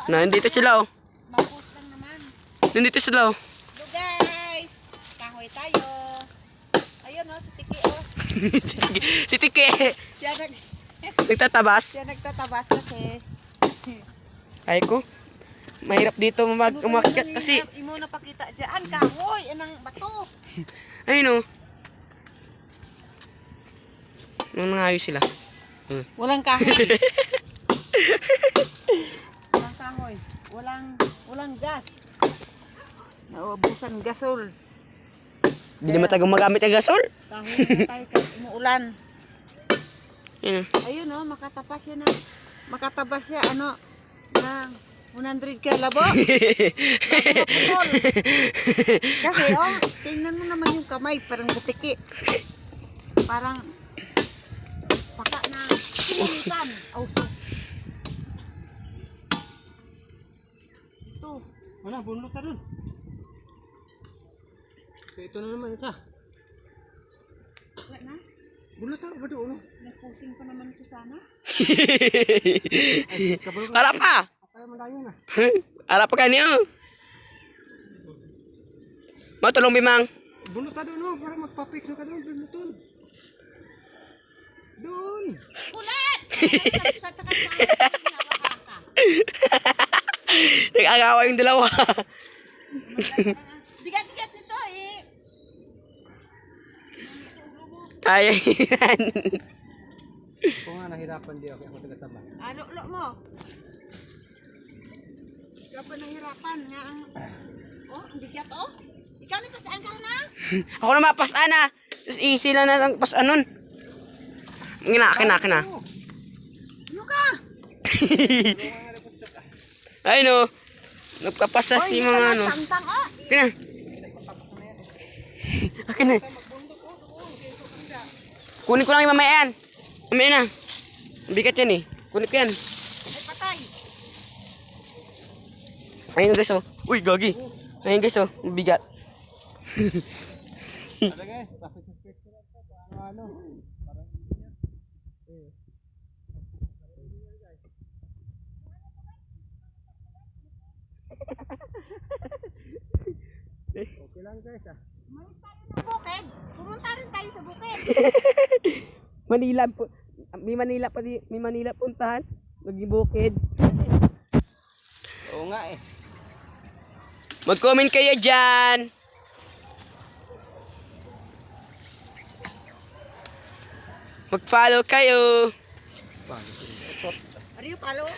Nandito sila oh. Mapost lang naman. Nandito sila oh. Hello guys! Kahoy tayo. Ayun oh, si Tiki oh. Si Tike. Siya Nagtatabas. nagtatabas kasi. Ay ko. Mahirap dito umakyat kasi. Imo na pakita dyan. Kahoy! Anang bato. Ayun oh. Nangayos sila. Walang kahoy. Walang kahoy. Walang gas. Naubusan gasol. Hindi naman tayo magamit ang gasol. Kahoy na tayo kasi umuulan. Ayun oh. Ayun oh, makatapas yan na. Makatabas siya ano ng 100 kalabo. Putol. Kasi oh, tingnan mo naman yung kamay, parang butiki. Parang paka na sinitan. Oh, so. Ito. Wala, bunot ka dun. Ito na naman isa. Wala na. Bunot ka ba doon? Nagpusing pa naman ko sana. Harap pa. Kaya malayo na. Harap pa kanyo. Matulong bimang. Bunot ka doon, oh, para magpapik na ka doon. Bunot doon. Doon. Kulit! Nag-agawa yung dalawa. Bigat-bigat nito eh. Kaya yan. Kung nga nahirapan di ako tagataba. Ano mo? Ikaw pa nahirapan nga ang... Oh, ang bigat oh. Ikaw na pasaan ka na? Ako na mapasan na. Just easy lang na ang pasan nun. Kina. Ano ka? Ay no. Nagpapasa si mga ano. Tantang oh. Kina. Akin na. Kunin ko lang yung mamaya yan. Mamaya na. Ang bigat yan eh. Kunin ko yan. Ay patay. Ayun guys oh. Uy gagi. Ayun guys oh. Ang bigat. Ano guys, tapos sa picture ito, ano. Parang okay lang guys ah. Malis tayo ng bukid. Pumunta rin tayo sa bukid. Manila po. May Manila puntahan. Magbukid. Oo nga eh. Mag-comment kayo dyan. Mag-follow kayo. Are you follow?